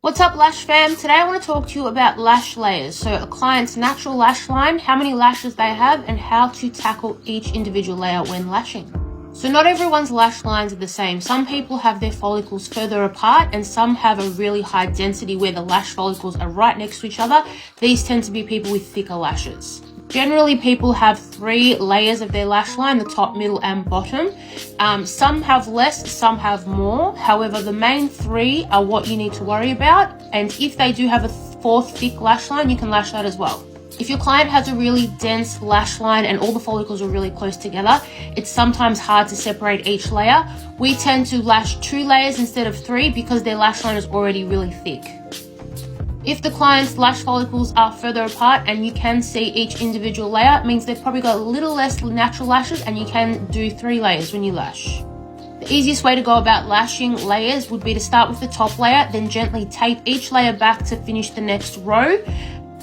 What's up, Lash fam? Today I want to talk to you about lash layers. So a client's natural lash line, how many lashes they have, and how to tackle each individual layer when lashing. So not everyone's lash lines are the same. Some people have their follicles further apart and some have a really high density where the lash follicles are right next to each other. These tend to be people with thicker lashes. Generally, people have 3 layers of their lash line, the top, middle, and bottom. Some have less, some have more. However, the main 3 are what you need to worry about. And if they do have a 4th thick lash line, you can lash that as well. If your client has a really dense lash line and all the follicles are really close together, it's sometimes hard to separate each layer. We tend to lash 2 layers instead of 3 because their lash line is already really thick. If the client's lash follicles are further apart and you can see each individual layer, it means they've probably got a little less natural lashes and you can do 3 layers when you lash. The easiest way to go about lashing layers would be to start with the top layer, then gently tape each layer back to finish the next row.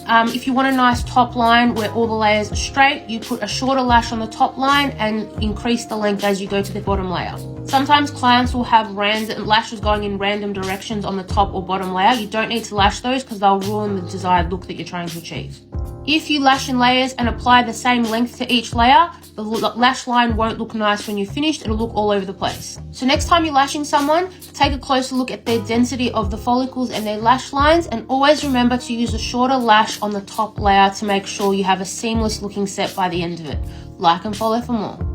If you want a nice top line where all the layers are straight, you put a shorter lash on the top line and increase the length as you go to the bottom layer. Sometimes clients will have random lashes going in random directions on the top or bottom layer. You don't need to lash those because they'll ruin the desired look that you're trying to achieve. If you lash in layers and apply the same length to each layer, the lash line won't look nice when you're finished. It'll look all over the place. So next time you're lashing someone, take a closer look at their density of the follicles and their lash lines, and always remember to use a shorter lash on the top layer to make sure you have a seamless looking set by the end of it. Like and follow for more.